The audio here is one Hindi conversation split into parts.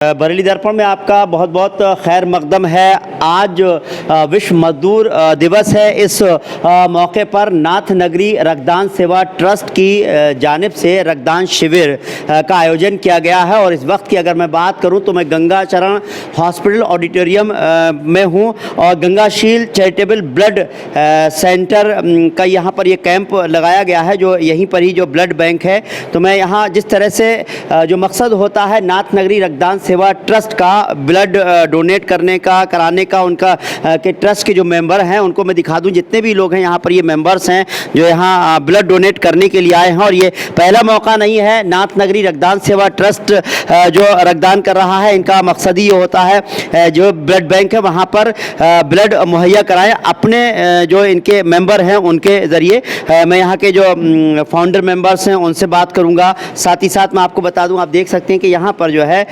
बरेली दर्पण में आपका बहुत बहुत खैर मकदम है। आज विश्व मजदूर दिवस है। इस मौके पर नाथ नगरी रक्तदान सेवा ट्रस्ट की जानिब से रक्तदान शिविर का आयोजन किया गया है। और इस वक्त की अगर मैं बात करूं तो मैं गंगाचरण हॉस्पिटल ऑडिटोरियम में हूं और गंगाशील चैरिटेबल ब्लड सेंटर का यहां पर ये कैंप लगाया गया है, जो यहीं पर ही जो ब्लड बैंक है। तो मैं यहाँ जिस तरह से जो मकसद होता है नाथ नगरी रक्तदान सेवा ट्रस्ट का ब्लड डोनेट करने का, कराने का, उनका के ट्रस्ट के जो मेंबर हैं उनको मैं दिखा दूं। जितने भी लोग हैं यहाँ पर, ये मेंबर्स हैं जो यहाँ ब्लड डोनेट करने के लिए आए हैं। और ये पहला मौका नहीं है। नाथ नगरी रक्तदान सेवा ट्रस्ट जो रक्तदान कर रहा है, इनका मकसद ही ये होता है जो ब्लड बैंक है वहाँ पर ब्लड मुहैया कराएं अपने जो इनके मेंबर हैं उनके ज़रिए। मैं यहाँ के जो फाउंडर मेंबर्स हैं उनसे बात करूँगा। साथ ही साथ मैं आपको बता दूँ, आप देख सकते हैं कि यहाँ पर जो है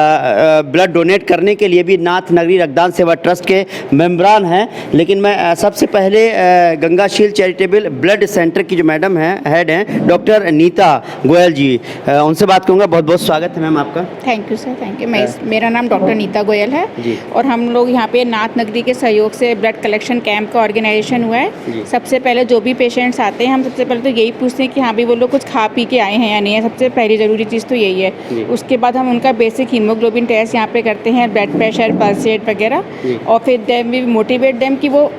ब्लड डोनेट करने के लिए भी नाथ नगरी रक्तदान सेवा ट्रस्ट के मेंबरान हैं। लेकिन मैं सबसे पहले गंगाशील चैरिटेबल ब्लड सेंटर की जो मैडम हैं, हेड हैं, डॉक्टर नीता गोयल जी, उनसे बात करूँगा। बहुत बहुत स्वागत है मैम आपका। Thank you sir, thank you. मेरा नाम डॉक्टर नीता गोयल है और हम लोग यहाँ पे नाथ नगरी के सहयोग से ब्लड कलेक्शन कैंप का ऑर्गेनाइजेशन हुआ है। सबसे पहले जो भी पेशेंट्स आते हैं, हम सबसे पहले तो यही पूछते हैं कि हाँ भी वो लोग कुछ खा पी के आए हैं या नहीं है। सबसे पहली ज़रूरी चीज़ तो यही है। उसके बाद हम उनका बेसिक हीमोग्लोबिन टेस्ट यहाँ पे करते हैं, ब्लड प्रेशर, पल्स रेट वगैरह। और फिर देन वी मोटिवेट देम कि वो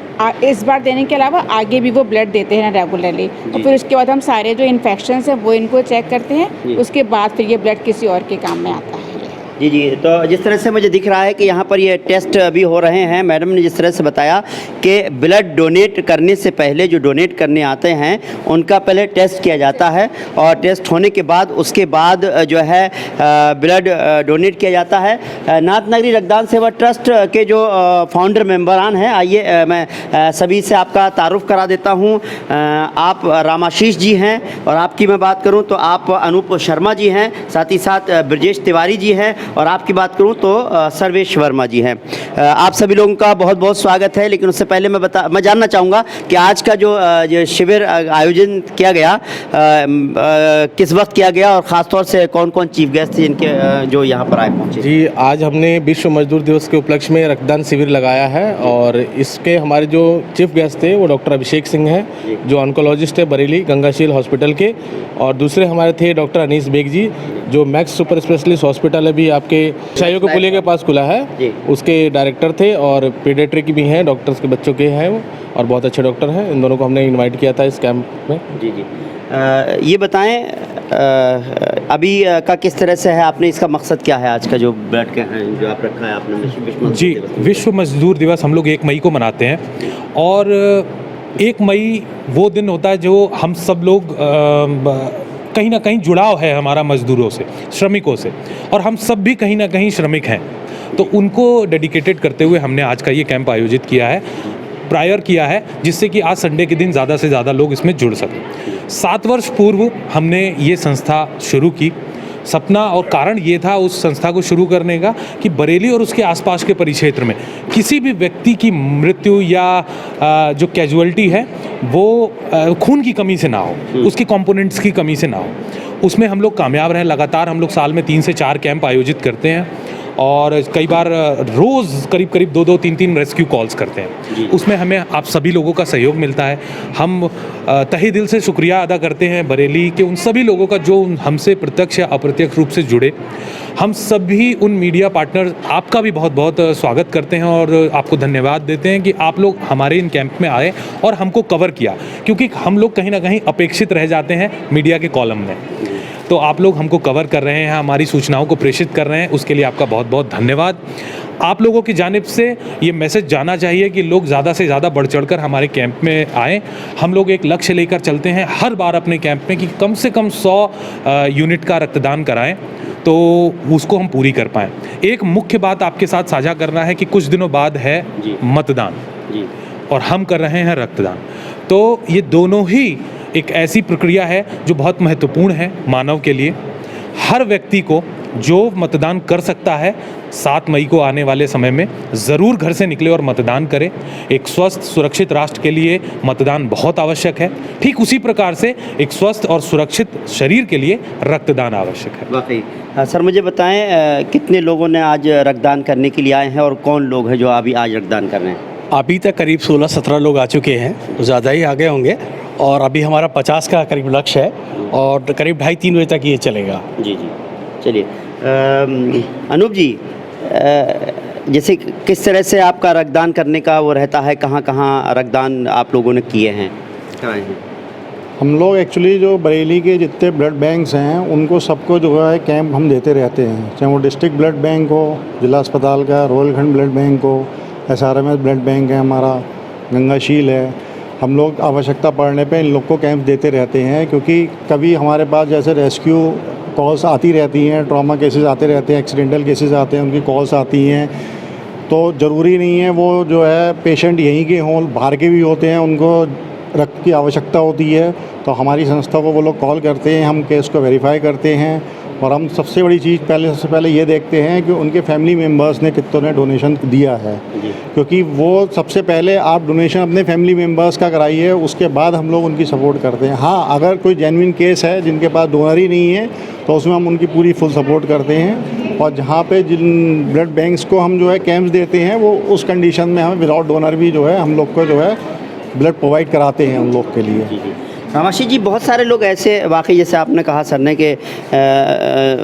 इस बार देने के अलावा आगे भी वो ब्लड देते हैं रेगुलरली। और फिर उसके बाद हम सारे जो इन्फेक्शंस हैं वो इनको चेक करते हैं। उसके बाद फिर ये ब्लड किसी और के काम में आता है। जी जी। तो जिस तरह से मुझे दिख रहा है कि यहाँ पर ये टेस्ट अभी हो रहे हैं, मैडम ने जिस तरह से बताया कि ब्लड डोनेट करने से पहले जो डोनेट करने आते हैं उनका पहले टेस्ट किया जाता है और टेस्ट होने के बाद उसके बाद जो है ब्लड डोनेट किया जाता है। नाथ नगरी रक्तदान सेवा ट्रस्ट के जो फाउंडर मेंबरान हैं, आइए मैं सभी से आपका तारुफ करा देता हूँ। आप रामाशीष जी हैं और आपकी मैं बात करूँ तो आप अनूप शर्मा जी हैं, साथ ही साथ ब्रजेश तिवारी जी हैं और आपकी बात करूं तो सर्वेश वर्मा जी हैं। आप सभी लोगों का बहुत बहुत स्वागत है। लेकिन उससे पहले मैं जानना चाहूँगा कि आज का जो शिविर आयोजन किया गया किस वक्त किया गया और ख़ास तौर से कौन कौन चीफ गेस्ट थे जिनके जो यहाँ पर आए पहुँचे? जी, आज हमने विश्व मजदूर दिवस के उपलक्ष्य में रक्तदान शिविर लगाया है और इसके हमारे जो चीफ गेस्ट थे वो डॉक्टर अभिषेक सिंह हैं, जो ऑन्कोलॉजिस्ट है बरेली गंगाशील हॉस्पिटल के। और दूसरे हमारे थे डॉक्टर अनीस बेग जी, जो मैक्स सुपर स्पेशलिस्ट हॉस्पिटल अभी आपके शाइयो के पुलिया के पास खुला है, उसके डायरेक्टर थे। और पीडियाट्रिक भी हैं, डॉक्टर्स के बच्चों के हैं वो, और बहुत अच्छे डॉक्टर हैं। इन दोनों को हमने इनवाइट किया था इस कैंप में। जी जी। ये बताएं अभी का किस तरह से है, आपने इसका मकसद क्या है आज का जो ब्लड का जो आप रखा है आपने? जी, विश्व मजदूर दिवस हम लोग 1 मई को मनाते हैं और 1 मई वो दिन होता है जो हम सब लोग कहीं ना कहीं जुड़ाव है हमारा मजदूरों से, श्रमिकों से, और हम सब भी कहीं ना कहीं श्रमिक हैं। तो उनको डेडिकेटेड करते हुए हमने आज का ये कैंप आयोजित किया है, प्रायर किया है, जिससे कि आज संडे के दिन ज़्यादा से ज़्यादा लोग इसमें जुड़ सकें। 7 वर्ष पूर्व हमने ये संस्था शुरू की। सपना और कारण ये था उस संस्था को शुरू करने का कि बरेली और उसके आसपास के परिक्षेत्र में किसी भी व्यक्ति की मृत्यु या जो कैजुअलिटी है वो खून की कमी से ना हो, उसके कंपोनेंट्स की कमी से ना हो। उसमें हम लोग कामयाब रहे। लगातार हम लोग साल में 3 से 4 कैंप आयोजित करते हैं और कई बार रोज़ करीब 2-2, 3-3 रेस्क्यू कॉल्स करते हैं। उसमें हमें आप सभी लोगों का सहयोग मिलता है। हम तहे दिल से शुक्रिया अदा करते हैं बरेली के उन सभी लोगों का जो हमसे प्रत्यक्ष या अप्रत्यक्ष रूप से जुड़े। हम सभी उन मीडिया पार्टनर आपका भी बहुत बहुत स्वागत करते हैं और आपको धन्यवाद देते हैं कि आप लोग हमारे इन कैंप में आए और हमको कवर किया, क्योंकि हम लोग कहीं ना कहीं अपेक्षित रह जाते हैं मीडिया के कॉलम में। तो आप लोग हमको कवर कर रहे हैं, हमारी सूचनाओं को प्रेषित कर रहे हैं, उसके लिए आपका बहुत बहुत धन्यवाद। आप लोगों की जानिब से ये मैसेज जाना चाहिए कि लोग ज़्यादा से ज़्यादा बढ़ चढ़कर हमारे कैंप में आएँ। हम लोग एक लक्ष्य लेकर चलते हैं हर बार अपने कैंप में कि कम से कम 100 यूनिट का रक्तदान कराएं, तो उसको हम पूरी कर पाएँ। एक मुख्य बात आपके साथ साझा करना है कि कुछ दिनों बाद है मतदान और हम कर रहे हैं रक्तदान। तो ये दोनों ही एक ऐसी प्रक्रिया है जो बहुत महत्वपूर्ण है मानव के लिए। हर व्यक्ति को जो मतदान कर सकता है 7 मई को आने वाले समय में ज़रूर घर से निकले और मतदान करें। एक स्वस्थ सुरक्षित राष्ट्र के लिए मतदान बहुत आवश्यक है। ठीक उसी प्रकार से एक स्वस्थ और सुरक्षित शरीर के लिए रक्तदान आवश्यक है। वाकई सर, मुझे बताएं कितने लोगों ने आज रक्तदान करने के लिए आए हैं और कौन लोग हैं जो अभी आज रक्तदान कर रहे हैं? अभी तक करीब 16-17 लोग आ चुके हैं, तो ज़्यादा ही आगे होंगे और अभी हमारा 50 का करीब लक्ष्य है और करीब 2:30-3 बजे तक ये चलेगा। जी जी, चलिए अनूप जी, जैसे किस तरह से आपका रक्तदान करने का वो रहता है, कहाँ कहाँ रक्तदान आप लोगों ने किए हैं, कराए हैं? हम लोग एक्चुअली जो बरेली के जितने ब्लड बैंक्स हैं उनको सबको जो है कैंप हम देते रहते हैं, चाहे वो डिस्ट्रिक्ट ब्लड बैंक हो, जिला अस्पताल का रोहिलखंड ब्लड बैंक हो, SRMS ब्लड बैंक है हमारा, गंगाशील है। हम लोग आवश्यकता पड़ने पे इन लोग को कैंप देते रहते हैं, क्योंकि कभी हमारे पास जैसे रेस्क्यू कॉल्स आती रहती हैं, ट्रॉमा केसेस आते रहते हैं, एक्सीडेंटल केसेस आते हैं, उनकी कॉल्स आती हैं, तो ज़रूरी नहीं है वो जो है पेशेंट यहीं के हों, बाहर के भी होते हैं, उनको रक्त की आवश्यकता होती है तो हमारी संस्था को वो लोग कॉल करते हैं, हम केस को वेरीफाई करते हैं और हम सबसे बड़ी चीज़ सबसे पहले ये देखते हैं कि उनके फैमिली मेम्बर्स ने कितनों ने डोनेशन दिया है, क्योंकि वो सबसे पहले आप डोनेशन अपने फैमिली मेम्बर्स का कराइए, उसके बाद हम लोग उनकी सपोर्ट करते हैं। हाँ, अगर कोई जेन्युइन केस है जिनके पास डोनर ही नहीं है तो उसमें हम उनकी पूरी फुल सपोर्ट करते हैं, और जहाँ पे जिन ब्लड बैंक्स को हम जो है कैंप्स देते हैं वो उस कंडीशन में हमें विदाउट डोनर भी जो है हम लोग को जो है ब्लड प्रोवाइड कराते हैं उन लोग के लिए। रामाशी जी, बहुत सारे लोग ऐसे वाकई जैसे आपने कहा सर ने कि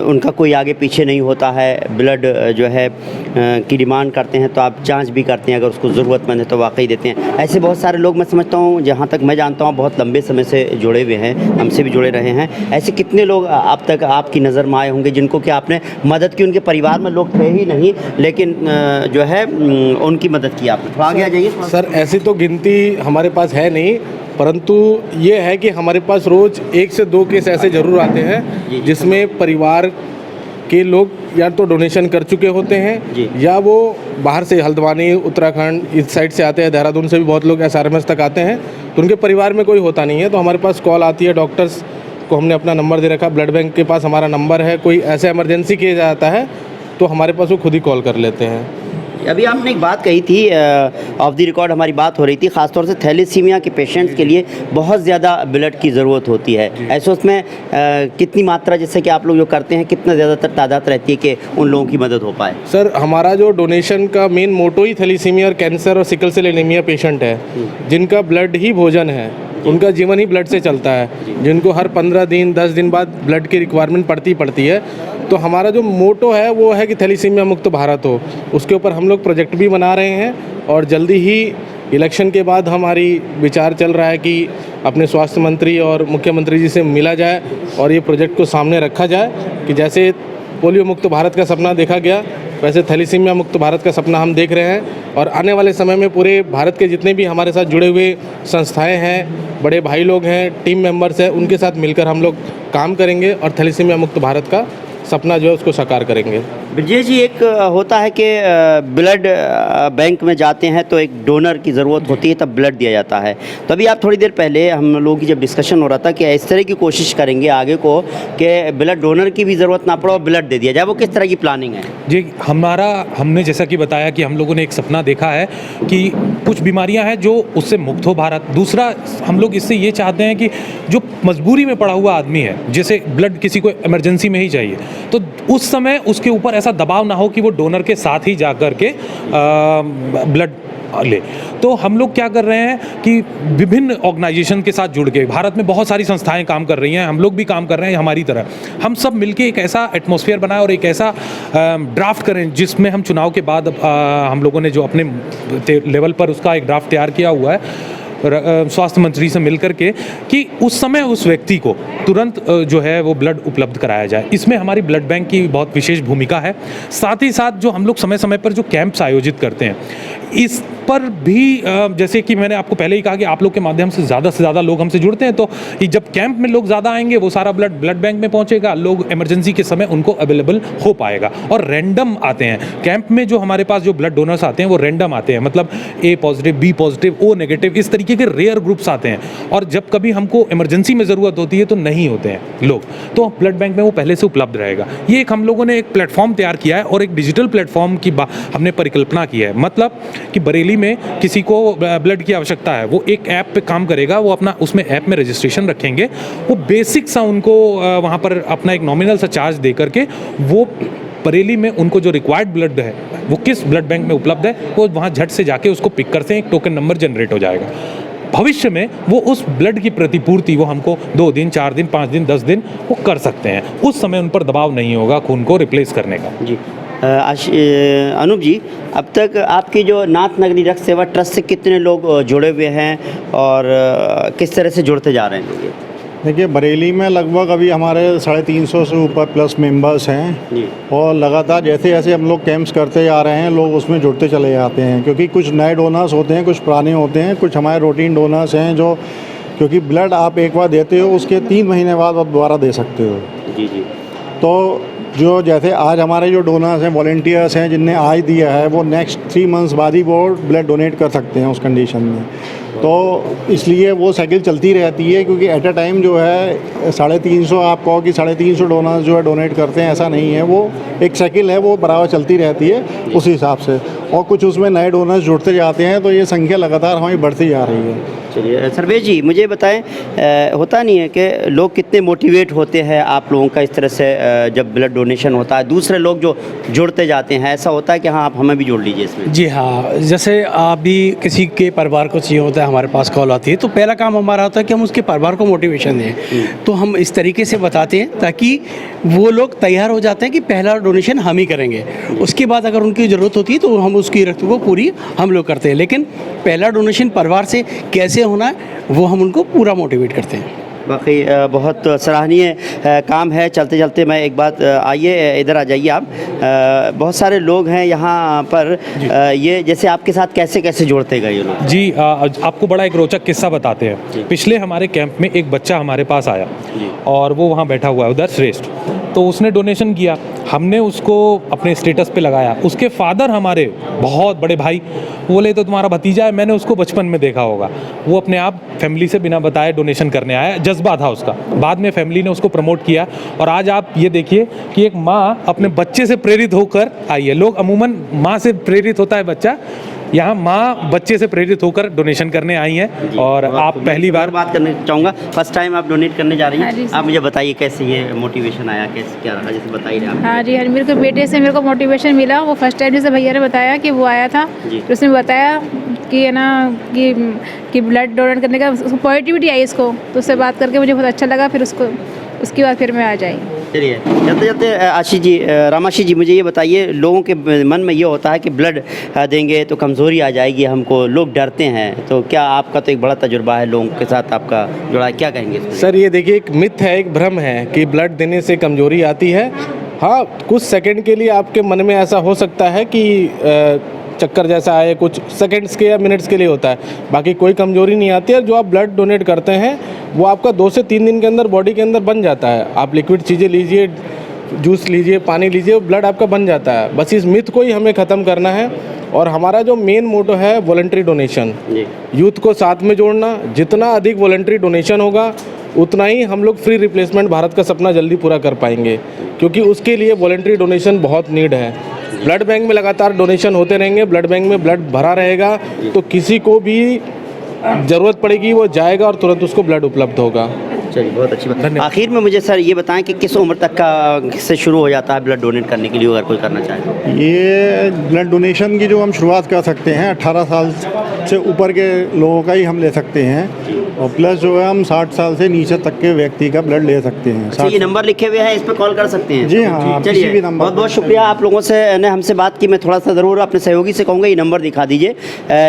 उनका कोई आगे पीछे नहीं होता है, ब्लड जो है की डिमांड करते हैं तो आप जांच भी करते हैं, अगर उसको ज़रूरतमंद है तो वाकई देते हैं। ऐसे बहुत सारे लोग मैं समझता हूँ, जहाँ तक मैं जानता हूँ बहुत लंबे समय से जुड़े हुए हैं, हमसे भी जुड़े रहे हैं। ऐसे कितने लोग अब तक आपकी नज़र में आए होंगे जिनको कि आपने मदद की? उनके परिवार में लोग थे ही नहीं लेकिन जो है उनकी मदद की आपने? तो आगे आ जाइए सर, ऐसी तो गिनती हमारे पास है नहीं, परंतु ये है कि हमारे पास रोज़ 1 से 2 केस ऐसे ज़रूर आते हैं जिसमें परिवार के लोग या तो डोनेशन कर चुके होते हैं या वो बाहर से हल्द्वानी, उत्तराखंड इस साइड से आते हैं, देहरादून से भी बहुत लोग SRMS तक आते हैं, तो उनके परिवार में कोई होता नहीं है, तो हमारे पास कॉल आती है। डॉक्टर्स को हमने अपना नंबर दे रखा, ब्लड बैंक के पास हमारा नंबर है, कोई ऐसा इमरजेंसी केस आता है तो हमारे पास वो खुद ही कॉल कर लेते हैं। अभी आपने एक बात कही थी, ऑफ द रिकॉर्ड हमारी बात हो रही थी, ख़ासतौर से थैलेसीमिया के पेशेंट्स के लिए बहुत ज़्यादा ब्लड की ज़रूरत होती है। ऐसे उसमें कितनी मात्रा जैसे कि आप लोग जो करते हैं, कितना ज़्यादातर तादाद रहती है कि उन लोगों की मदद हो पाए? सर, हमारा जो डोनेशन का मेन मोटो ही थैलेसीमिया और कैंसर और सिकल सेल एनीमिया पेशेंट है, जिनका ब्लड ही भोजन है, उनका जीवन ही ब्लड से चलता है, जिनको हर 15 दिन 10 दिन बाद ब्लड की रिक्वायरमेंट पड़ती है। तो हमारा जो मोटो है वो है कि थैलेसीमिया मुक्त भारत हो। उसके ऊपर हम लोग प्रोजेक्ट भी बना रहे हैं और जल्दी ही इलेक्शन के बाद हमारी विचार चल रहा है कि अपने स्वास्थ्य मंत्री और मुख्यमंत्री जी से मिला जाए और ये प्रोजेक्ट को सामने रखा जाए कि जैसे पोलियो मुक्त भारत का सपना देखा गया, वैसे थैलेसीमिया मुक्त भारत का सपना हम देख रहे हैं। और आने वाले समय में पूरे भारत के जितने भी हमारे साथ जुड़े हुए संस्थाएं हैं, बड़े भाई लोग हैं, टीम मेंबर्स हैं, उनके साथ मिलकर हम लोग काम करेंगे और थैलेसीमिया मुक्त भारत का सपना जो है उसको साकार करेंगे। ब्रजेश जी, एक होता है कि ब्लड बैंक में जाते हैं तो एक डोनर की ज़रूरत होती है, तब ब्लड दिया जाता है। तो अभी आप थोड़ी देर पहले हम लोगों की जब डिस्कशन हो रहा था कि इस तरह की कोशिश करेंगे आगे को कि ब्लड डोनर की भी ज़रूरत ना पड़े और ब्लड दे दिया जाए, वो किस तरह की प्लानिंग है? जी, हमने जैसा कि बताया कि हम लोगों ने एक सपना देखा है कि कुछ बीमारियां हैं जो उससे मुक्त हो भारत। दूसरा, हम लोग इससे ये चाहते हैं कि जो मजबूरी में पड़ा हुआ आदमी है, जैसे ब्लड किसी को इमरजेंसी में ही चाहिए, तो उस समय उसके ऊपर ऐसा दबाव ना हो कि वो डोनर के साथ ही जा कर के ब्लड ले। तो हम लोग क्या कर रहे हैं कि विभिन्न ऑर्गेनाइजेशन के साथ जुड़ के, भारत में बहुत सारी संस्थाएं काम कर रही हैं, हम लोग भी काम कर रहे हैं हमारी तरह, हम सब मिलके एक ऐसा एटमॉस्फेयर बनाएं और एक ऐसा ड्राफ्ट करें जिसमें हम चुनाव के बाद हम लोगों ने जो अपने लेवल पर उसका एक ड्राफ्ट तैयार किया हुआ है स्वास्थ्य मंत्री से मिलकर के, कि उस समय उस व्यक्ति को तुरंत जो है वो ब्लड उपलब्ध कराया जाए। इसमें हमारी ब्लड बैंक की बहुत विशेष भूमिका है। साथ ही साथ जो हम लोग समय समय पर जो कैंप्स आयोजित करते हैं, इस पर भी जैसे कि मैंने आपको पहले ही कहा कि आप लोग के माध्यम से ज़्यादा लोग हमसे जुड़ते हैं, तो ये जब कैंप में लोग ज़्यादा आएंगे वो सारा ब्लड बैंक में पहुंचेगा, लोग इमरजेंसी के समय उनको अवेलेबल हो पाएगा। और रैंडम आते हैं कैंप में, जो हमारे पास जो ब्लड डोनर्स आते हैं वो रैंडम आते हैं, मतलब A positive, B positive, O negative, इस तरीके के रेयर ग्रुप्स आते हैं। और जब कभी हमको इमरजेंसी में ज़रूरत होती है तो नहीं होते हैं लोग, तो ब्लड बैंक में वो पहले से उपलब्ध रहेगा। ये एक हम लोगों ने एक प्लेटफॉर्म तैयार किया है और एक डिजिटल प्लेटफॉर्म की हमने परिकल्पना की है। मतलब कि बरेली में किसी को ब्लड की आवश्यकता है, वो एक ऐप पे काम करेगा, वो अपना उसमें ऐप में रजिस्ट्रेशन रखेंगे, वो बेसिक सा उनको वहाँ पर अपना एक नॉमिनल सा चार्ज दे करके वो बरेली में उनको जो रिक्वायर्ड ब्लड है वो किस ब्लड बैंक में उपलब्ध है वो वहाँ झट से जाके उसको पिक करते हैं, एक टोकन नंबर जनरेट हो जाएगा। भविष्य में वो उस ब्लड की प्रतिपूर्ति वो हमको 2 दिन, 4 दिन, 5 दिन, 10 दिन वो कर सकते हैं। उस समय उन पर दबाव नहीं होगा खून को रिप्लेस करने का। जी अनूप जी, अब तक आपकी जो नाथ नगरी रक्त सेवा ट्रस्ट से कितने लोग जुड़े हुए हैं और किस तरह से जुड़ते जा रहे हैं? देखिए, बरेली में लगभग अभी हमारे 350 से ऊपर प्लस मेंबर्स हैं जी। और लगातार जैसे जैसे हम लोग कैंप्स करते जा रहे हैं लोग उसमें जुड़ते चले जाते हैं, क्योंकि कुछ नए डोनर्स होते हैं, कुछ पुराने होते हैं, कुछ हमारे रूटीन डोनर्स हैं जो, क्योंकि ब्लड आप एक बार देते हो उसके 3 महीने बाद आप दोबारा दे सकते हो। जी जी। तो जो जैसे आज हमारे जो डोनर्स हैं, वॉलंटियर्स हैं, जिनने आज दिया है, वो नेक्स्ट 3 मंथ्स बाद ही वो ब्लड डोनेट कर सकते हैं उस कंडीशन में। तो इसलिए वो साइकिल चलती रहती है, क्योंकि एट अ टाइम जो है 350, आप कहो कि 350 डोनर्स जो है डोनेट करते हैं, ऐसा नहीं है। वो एक साइकिल है, वो बराबर चलती रहती है उस हिसाब से, और कुछ उसमें नए डोनर्स जुड़ते जाते हैं, तो ये संख्या लगातार हमारी बढ़ती जा रही है। चलिए सर्वेश जी, मुझे बताएं, होता नहीं है कि लोग कितने मोटिवेट होते हैं आप लोगों का इस तरह से जब ब्लड डोनेशन होता है, दूसरे लोग जो जुड़ते जाते हैं, ऐसा होता है कि हाँ आप हमें भी जोड़ लीजिए इसमें? जी हाँ, जैसे आप भी किसी के परिवार को चाहिए होता है, हमारे पास कॉल आती है, तो पहला काम हमारा होता है कि हम उसके परिवार को मोटिवेशन दें। तो हम इस तरीके से बताते हैं ताकि वो लोग तैयार हो जाते हैं कि पहला डोनेशन हम ही करेंगे। उसके बाद अगर उनकी ज़रूरत होती है तो हम उसकी रक्त को पूरी हम लोग करते हैं, लेकिन पहला डोनेशन परिवार से कैसे होना है वो हम उनको पूरा मोटिवेट करते हैं। बाकी बहुत सराहनीय काम है। चलते चलते मैं एक बात, आइए इधर आ जाइए आप। बहुत सारे लोग हैं यहाँ पर, ये जैसे आपके साथ कैसे कैसे जुड़ते गए ये लोग? जी, आपको बड़ा एक रोचक किस्सा बताते हैं। पिछले हमारे कैंप में एक बच्चा हमारे पास आया और वो वहाँ बैठा हुआ है उधर, श्रेष्ठ, तो उसने डोनेशन किया, हमने उसको अपने स्टेटस पे लगाया। उसके फादर हमारे बहुत बड़े भाई बोले तो तुम्हारा भतीजा है, मैंने उसको बचपन में देखा होगा, वो अपने आप फैमिली से बिना बताए डोनेशन करने आया, जज्बा था उसका। बाद में फैमिली ने उसको प्रमोट किया और आज आप ये देखिए कि एक माँ अपने बच्चे से प्रेरित होकर आई है। लोग अमूमन माँ से प्रेरित होता है बच्चा, यहाँ माँ बच्चे से प्रेरित होकर डोनेशन करने आई हैं। और आप पहली बार बात करना चाहूँगा, फर्स्ट टाइम आप डोनेट करने जा रही हाँ जी हैं, सर। आप मुझे बताइए कैसे ये मोटिवेशन आया, कैसे क्या रहा, जैसे बताइए आप। हाँ जी, मेरे को बेटे से मेरे को मोटिवेशन मिला। वो फर्स्ट टाइम जैसे भैया ने बताया कि वो आया था, जी। तो उसने बताया कि है ना कि ब्लड डोनेट करने का उसको पॉजिटिविटी आई इसको, तो उससे बात करके मुझे बहुत अच्छा लगा। फिर उसके बाद फिर मैं आ जाई। चलिए चलते चलते आशीष जी, रामाशीष जी, मुझे ये बताइए, लोगों के मन में ये होता है कि ब्लड देंगे तो कमज़ोरी आ जाएगी हमको, लोग डरते हैं, तो क्या आपका तो एक बड़ा तजुर्बा है लोगों के साथ आपका जुड़ा है, क्या कहेंगे इसमें? सर ये देखिए, एक मिथ है, एक भ्रम है कि ब्लड देने से कमजोरी आती है। हाँ, कुछ सेकंड के लिए आपके मन में ऐसा हो सकता है कि चक्कर जैसा आए, कुछ सेकंड्स के या मिनट्स के लिए होता है, बाकी कोई कमजोरी नहीं आती है। जो आप ब्लड डोनेट करते हैं वो आपका 2 से 3 दिन के अंदर बॉडी के अंदर बन जाता है। आप लिक्विड चीज़ें लीजिए, जूस लीजिए, पानी लीजिए, ब्लड आपका बन जाता है। बस इस मिथ को ही हमें ख़त्म करना है। और हमारा जो मेन मोटो है वॉलंटरी डोनेशन, यूथ को साथ में जोड़ना। जितना अधिक वॉलंटरी डोनेशन होगा उतना ही हम लोग फ्री रिप्लेसमेंट भारत का सपना जल्दी पूरा कर पाएंगे, क्योंकि उसके लिए वॉलंटरी डोनेशन बहुत नीड है। ब्लड बैंक में लगातार डोनेशन होते रहेंगे, ब्लड बैंक में ब्लड भरा रहेगा, तो किसी को भी ज़रूरत पड़ेगी वो जाएगा और तुरंत उसको ब्लड उपलब्ध होगा। चलिए, बहुत अच्छी बात। आखिर में मुझे सर ये बताएं कि किस उम्र तक का से शुरू हो जाता है ब्लड डोनेट करने के लिए, अगर कोई करना चाहे? ये ब्लड डोनेशन की जो हम शुरुआत कर सकते हैं 18 साल से ऊपर के लोगों का ही हम ले सकते हैं, और प्लस जो है हम 60 साल से नीचे तक के व्यक्ति का ब्लड ले सकते हैं। अच्छा, ये नंबर लिखे हुए हैं, इस पर कॉल कर सकते हैं। जी हाँ, आप किसी चलिए, भी नंबर बहुत बहुत शुक्रिया आप लोगों से ने हमसे बात की। मैं थोड़ा सा ज़रूर अपने सहयोगी से कहूँगा ये नंबर दिखा दीजिए।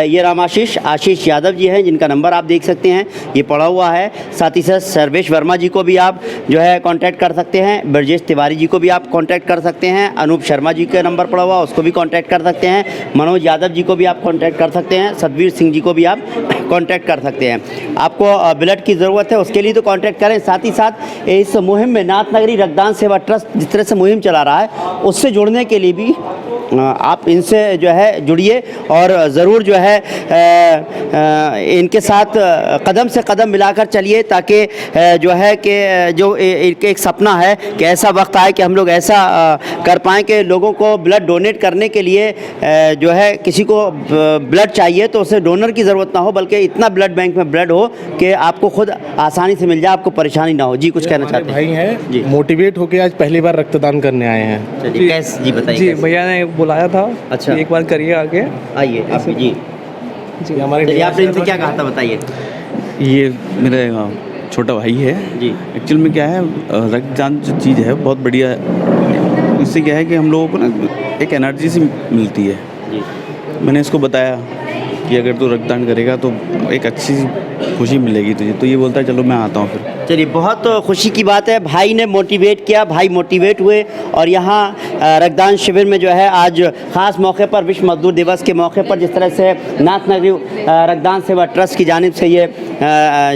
ये राम आशीष यादव जी हैं, जिनका नंबर आप देख सकते हैं, ये पड़ा हुआ है। साथ ही साथ सर्वेश वर्मा जी को भी आप जो है कांटेक्ट कर सकते हैं, ब्रजेश तिवारी जी को भी आप कांटेक्ट कर सकते हैं, अनूप शर्मा जी का नंबर पड़ा हुआ उसको भी कांटेक्ट कर सकते हैं, मनोज यादव जी को भी आप कांटेक्ट कर सकते हैं, सतवीर सिंह जी को भी आप कांटेक्ट कर सकते हैं। आपको ब्लड की ज़रूरत है उसके लिए तो कांटेक्ट करें। साथ ही साथ इस मुहिम में नाथ नगरी रक्तदान सेवा ट्रस्ट जिस तरह से मुहिम चला रहा है उससे जुड़ने के लिए भी आप इनसे जो है जुड़िए और ज़रूर जो है इनके साथ कदम से कदम मिलाकर चलिए, ताकि जो है कि जो एक सपना है कि ऐसा वक्त आए कि हम लोग ऐसा कर पाएँ कि लोगों को ब्लड डोनेट करने के लिए जो है किसी को ब्लड चाहिए तो उसे डोनर की ज़रूरत ना हो, बल्कि इतना ब्लड बैंक में ब्लड हो कि आपको खुद आसानी से मिल जाए, आपको परेशानी ना हो। जी, कुछ कहना चाहते हैं? भाई जी। हैं मोटिवेट होके आज पहली बार रक्तदान करने आए हैं। चलिए, कैसे जी बताइए? जी, कैसे? भैया ने बुलाया था। अच्छा। एक बार करिए आगे। आइए आप जी। ये हमारे चलिए, आपने इनसे क्या कहा था बताइए? ये मेरा छोटा भाई है जी। एक्चुअल में क्या है, रक्तदान जो चीज़ है बहुत बढ़िया है। इससे क्या है कि हम लोगों को ना एक एनर्जी सी मिलती है। जी। मैंने इसको बताया कि अगर तू रक्तदान करेगा तो एक अच्छी खुशी मिलेगी तुझे, तो ये बोलता है चलो मैं आता हूँ फिर। चलिए, बहुत खुशी की बात है, भाई ने मोटिवेट किया, भाई मोटिवेट हुए और यहाँ रक्तदान शिविर में जो है आज ख़ास मौके पर विश्व मजदूर दिवस के मौके पर जिस तरह से नाथ नगरी रक्तदान सेवा ट्रस्ट की जानिब से ये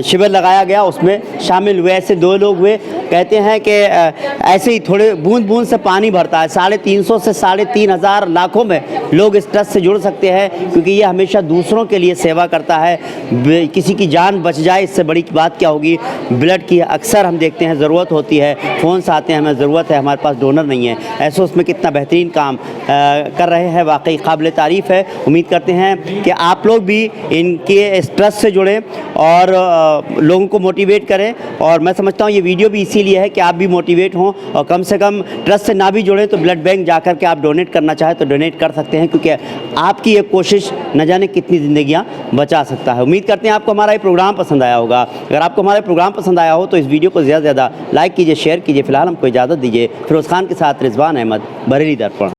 शिविर लगाया गया उसमें शामिल हुए ऐसे 2 लोग हुए। कहते हैं कि ऐसे ही थोड़े बूंद बूंद से पानी भरता है। 350 से 3,500 लाखों में लोग इस ट्रस्ट से जुड़ सकते हैं, क्योंकि ये हमेशा दूसरों के लिए सेवा करता है। किसी की जान बच जाए इससे बड़ी बात क्या होगी। ब्लड की अक्सर हम देखते हैं ज़रूरत होती है, फ़ोन से आते हैं हमें ज़रूरत है, हमारे पास डोनर नहीं है, ऐसे उसमें कितना बेहतरीन काम कर रहे हैं, वाकई काबिल तारीफ़ है। उम्मीद करते हैं कि आप लोग भी इनके इस ट्रस्ट से जुड़ें और लोगों को मोटिवेट करें। और मैं समझता हूँ ये वीडियो भी इसीलिए है कि आप भी मोटिवेट हों और कम से कम ट्रस्ट से ना भी जुड़ें तो ब्लड बैंक जाकर के आप डोनेट करना चाहें तो डोनेट कर सकते हैं, क्योंकि आपकी ये कोशिश न जाने कितनी ज़िंदगियाँ बचा सकता है। उम्मीद करते हैं आपको हमारा ये प्रोग्राम पसंद आया होगा। अगर आपको हमारा प्रोग्राम पसंद आया हो तो इस वीडियो को ज़्यादा से ज़्यादा लाइक कीजिए, शेयर कीजिए। फिलहाल हमको इजाज़त दीजिए। फिरोज़ खान के साथ रिजवान अहमद, बरेली दर्पण।